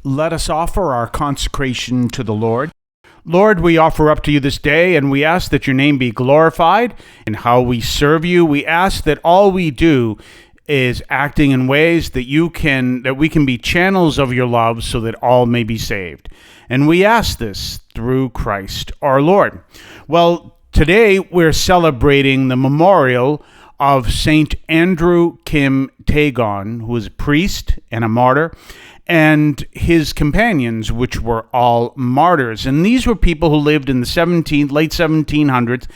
Let us offer our consecration to the Lord. Lord, we offer up to you this day, and we ask that your name be glorified in how we serve you. We ask that all we do is acting in ways that we can be channels of your love so that all may be saved. And we ask this through Christ our Lord. Well, today we're celebrating the memorial of Saint Andrew Kim Taegon, who was a priest and a martyr, and his companions, which were all martyrs. And these were people who lived in the late 1700s,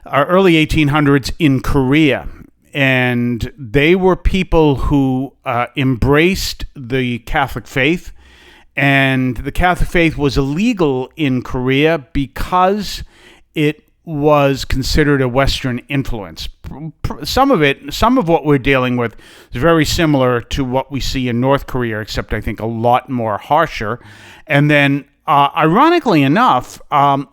or early 1800s in Korea. And they were people who embraced the Catholic faith. And the Catholic faith was illegal in Korea because it was considered a Western influence. Some of what we're dealing with is very similar to what we see in North Korea, except I think a lot more harsher. And then, ironically enough,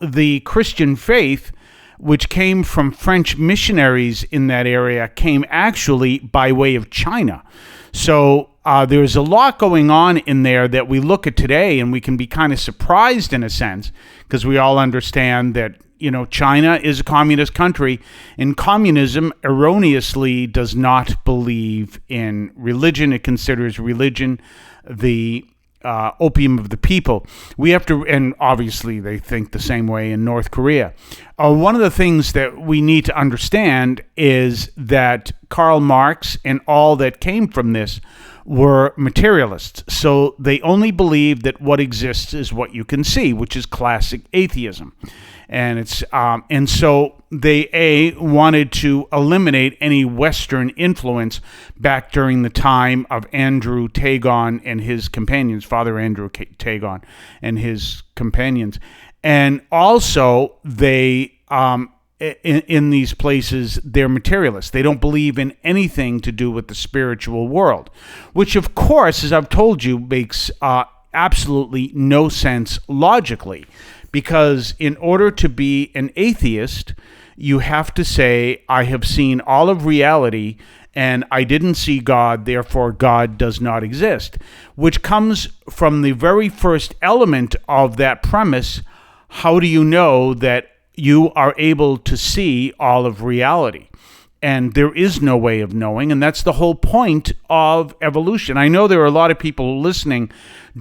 the Christian faith, which came from French missionaries in that area, came actually by way of China. So there's a lot going on in there that we look at today, and we can be kind of surprised in a sense, because we all understand that China is a communist country, and communism erroneously does not believe in religion. It considers religion the opium of the people. And obviously they think the same way in North Korea. One of the things that we need to understand is that Karl Marx and all that came from this were materialists. So they only believe that what exists is what you can see, which is classic atheism. And so they wanted to eliminate any Western influence back during the time of Andrew Taegon and his companions, Father Andrew Taegon and his companions. And also they in these places, they're materialists. They don't believe in anything to do with the spiritual world, which, of course, as I've told you, makes absolutely no sense logically, because in order to be an atheist, you have to say, I have seen all of reality and I didn't see God, therefore God does not exist, which comes from the very first element of that premise. How do you know that you are able to see all of reality? And there is no way of knowing, and that's the whole point of evolution. I know there are a lot of people listening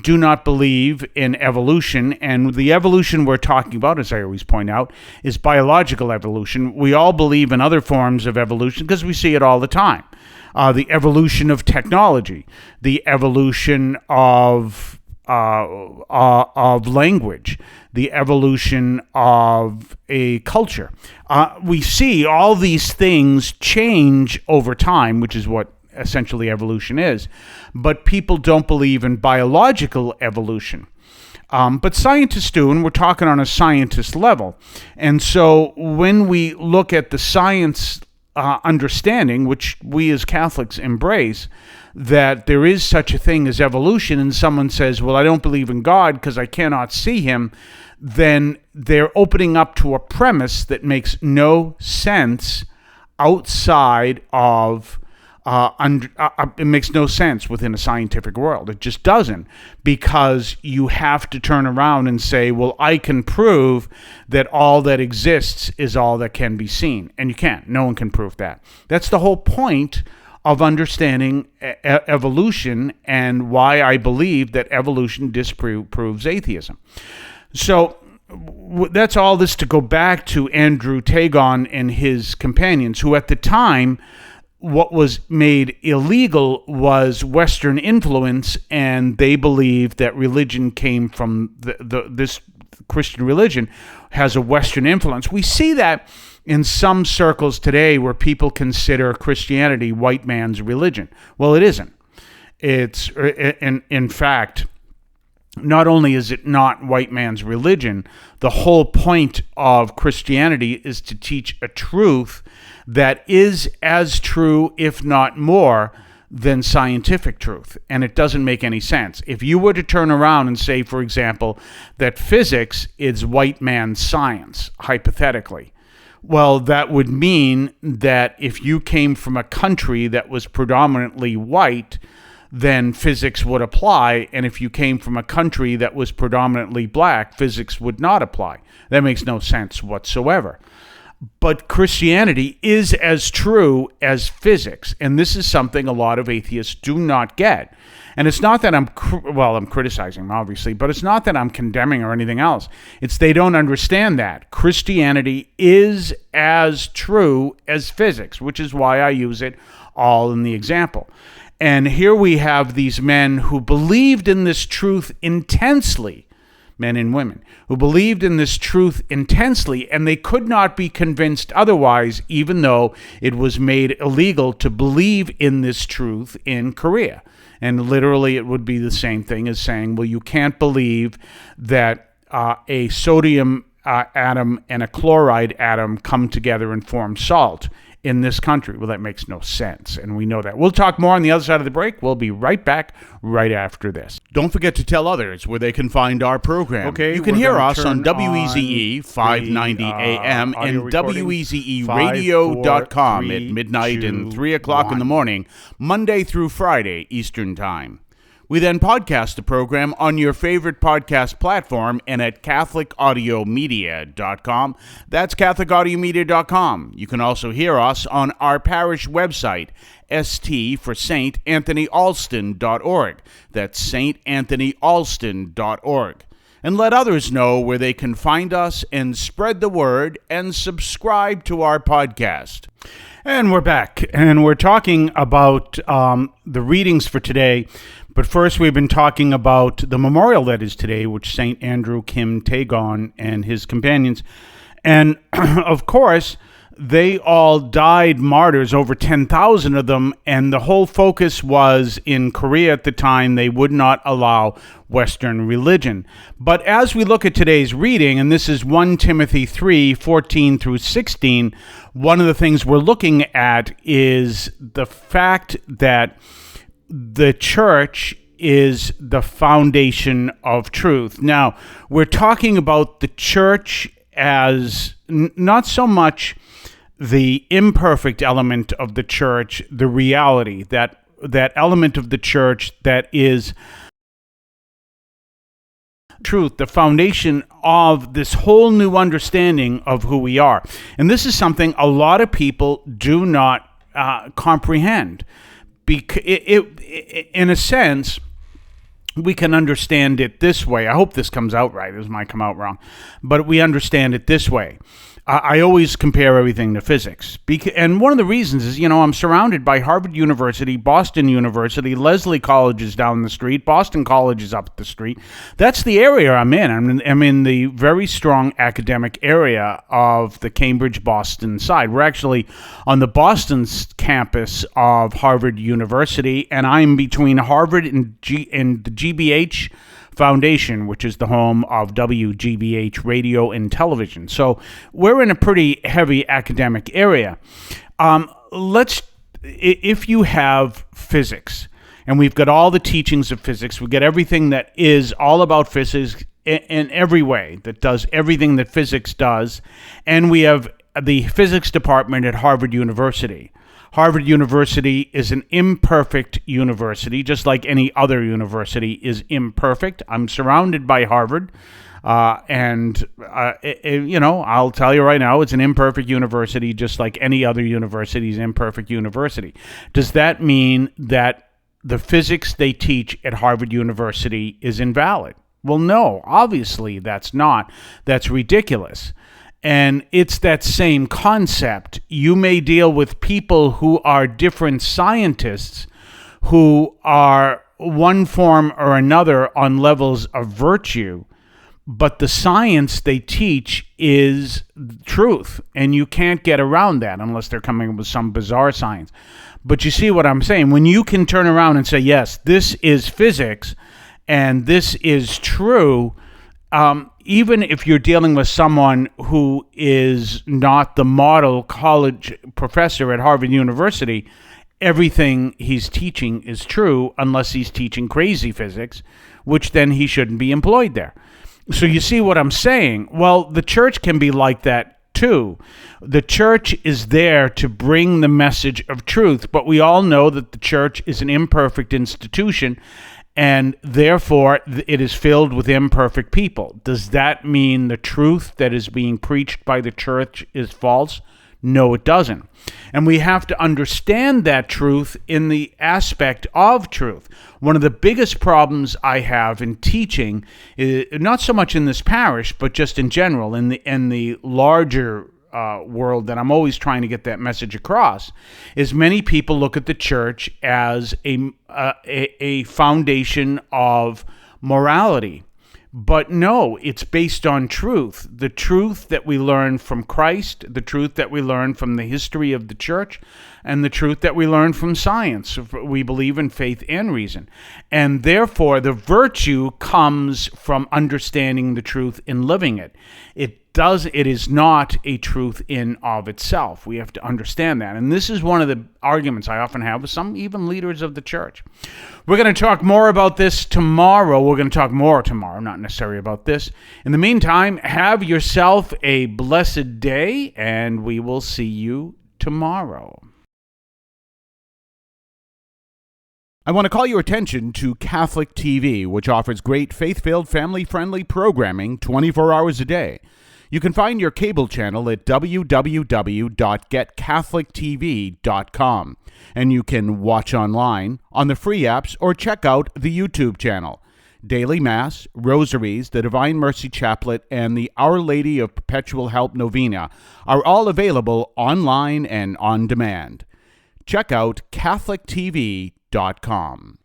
do not believe in evolution, and the evolution we're talking about, as I always point out, is biological evolution. We all believe in other forms of evolution because we see it all the time. The evolution of technology, the evolution of language, the evolution of a culture. We see all these things change over time, which is what essentially evolution is. But people don't believe in biological evolution. But scientists do, and we're talking on a scientist level. And so when we look at the science understanding, which we as Catholics embrace, that there is such a thing as evolution, and someone says, well, I don't believe in God because I cannot see him, then they're opening up to a premise that makes no sense outside of it makes no sense within a scientific world. It just doesn't, because you have to turn around and say, well, I can prove that all that exists is all that can be seen. And you can't. No one can prove that. That's the whole point of understanding evolution, and why I believe that evolution disproves atheism. So that's all this to go back to Andrew Taegon and his companions, who at the time, what was made illegal was Western influence, and they believed that religion came from this Christian religion has a Western influence. We see that in some circles today where people consider Christianity white man's religion. Well, it isn't. It's, in fact, not only is it not white man's religion, the whole point of Christianity is to teach a truth that is as true, if not more, than scientific truth. And it doesn't make any sense. If you were to turn around and say, for example, that physics is white man's science, hypothetically, well, that would mean that if you came from a country that was predominantly white, then physics would apply. And if you came from a country that was predominantly black, physics would not apply. That makes no sense whatsoever. But Christianity is as true as physics. And this is something a lot of atheists do not get. And it's not that I'm criticizing them, obviously, but it's not that I'm condemning or anything else. It's they don't understand that. Christianity is as true as physics, which is why I use it all in the example. And here we have these men who believed in this truth intensely, men and women, who believed in this truth intensely, and they could not be convinced otherwise, even though it was made illegal to believe in this truth in Korea. And literally it would be the same thing as saying, well, you can't believe that a sodium atom and a chloride atom come together and form salt in this country. Well, that makes no sense, and we know that. We'll talk more on the other side of the break. We'll be right back right after this. Don't forget to tell others where they can find our program. Okay, you can hear us on WEZE 590 AM and WEZEradio.com at midnight and 3 o'clock in the morning, Monday through Friday, Eastern Time. We then podcast the program on your favorite podcast platform and at CatholicAudiomedia.com. That's CatholicAudiomedia.com. You can also hear us on our parish website, ST for StAnthonyAlston.org. That's StAnthonyAlston.org. And let others know where they can find us and spread the word and subscribe to our podcast. And we're back, and we're talking about the readings for today. But first, we've been talking about the memorial that is today, which St. Andrew Kim Taegon and his companions. And, of course, they all died martyrs, over 10,000 of them, and the whole focus was in Korea at the time. They would not allow Western religion. But as we look at today's reading, and this is 1 Timothy 3, 14 through 16, one of the things we're looking at is the fact that the church is the foundation of truth. Now, we're talking about the church as not so much the imperfect element of the church, the reality, that element of the church that is truth, the foundation of this whole new understanding of who we are. And this is something a lot of people do not comprehend. In a sense, we can understand it this way. I hope this comes out right. This might come out wrong. But we understand it this way. I always compare everything to physics. And one of the reasons is, I'm surrounded by Harvard University, Boston University, Lesley College is down the street, Boston College is up the street. That's the area I'm in. I'm in the very strong academic area of the Cambridge-Boston side. We're actually on the Boston campus of Harvard University, and I'm between Harvard and the GBH Foundation, which is the home of WGBH Radio and Television. So we're in a pretty heavy academic area. If you have physics, and we've got all the teachings of physics, we get everything that is all about physics in every way, that does everything that physics does, and we have the physics department at Harvard University. Harvard University is an imperfect university, just like any other university is imperfect. I'm surrounded by Harvard, I'll tell you right now, it's an imperfect university, just like any other university is an imperfect university. Does that mean that the physics they teach at Harvard University is invalid? Well, no, obviously that's not. That's ridiculous. And it's that same concept. You may deal with people who are different scientists who are one form or another on levels of virtue, but the science they teach is truth, and you can't get around that unless they're coming up with some bizarre science. But you see what I'm saying? When you can turn around and say, yes, this is physics, and this is true, even if you're dealing with someone who is not the model college professor at Harvard University, everything he's teaching is true unless he's teaching crazy physics, which then he shouldn't be employed there. So you see what I'm saying? Well, the church can be like that 2. The church is there to bring the message of truth, but we all know that the church is an imperfect institution, and therefore it is filled with imperfect people. Does that mean the truth that is being preached by the church is false? No, it doesn't. And we have to understand that truth in the aspect of truth. One of the biggest problems I have in teaching, not so much in this parish, but just in general, in the larger world that I'm always trying to get that message across, is many people look at the church as a foundation of morality. But no, it's based on truth. The truth that we learn from Christ, the truth that we learn from the history of the church, and the truth that we learn from science. We believe in faith and reason. And therefore, the virtue comes from understanding the truth and living it. It is not a truth in of itself. We have to understand that. And this is one of the arguments I often have with some even leaders of the church. We're going to talk more about this tomorrow. We're going to talk more tomorrow, not necessarily about this. In the meantime, have yourself a blessed day, and we will see you tomorrow. I want to call your attention to Catholic TV, which offers great faith-filled, family-friendly programming 24 hours a day. You can find your cable channel at www.getcatholictv.com, and you can watch online on the free apps or check out the YouTube channel. Daily Mass, Rosaries, the Divine Mercy Chaplet, and the Our Lady of Perpetual Help Novena are all available online and on demand. Check out catholictv.com.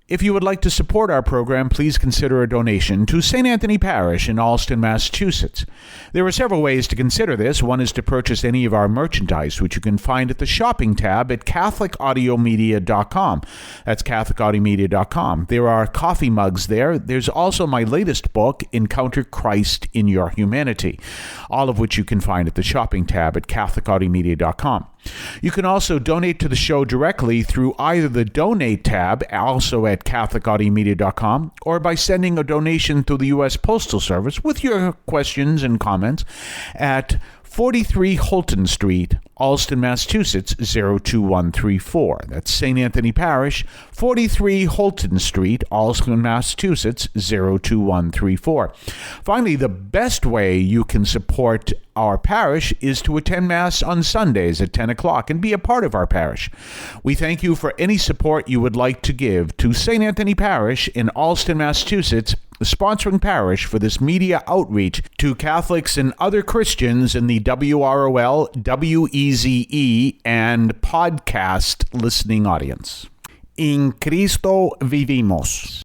If you would like to support our program, please consider a donation to St. Anthony Parish in Allston, Massachusetts. There are several ways to consider this. One is to purchase any of our merchandise, which you can find at the shopping tab at CatholicAudiomedia.com. That's CatholicAudiomedia.com. There are coffee mugs there. There's also my latest book, Encounter Christ in Your Humanity, all of which you can find at the shopping tab at CatholicAudiomedia.com. You can also donate to the show directly through either the Donate tab, also at CatholicAudiomedia.com, or by sending a donation through the U.S. Postal Service with your questions and comments at 43 Holton Street, Allston, Massachusetts, 02134. That's St. Anthony Parish, 43 Holton Street, Allston, Massachusetts, 02134. Finally, the best way you can support our parish is to attend Mass on Sundays at 10 o'clock and be a part of our parish. We thank you for any support you would like to give to St. Anthony Parish in Allston, Massachusetts, the sponsoring parish for this media outreach to Catholics and other Christians in the WROL, WEZE, and podcast listening audience. In Cristo vivimos.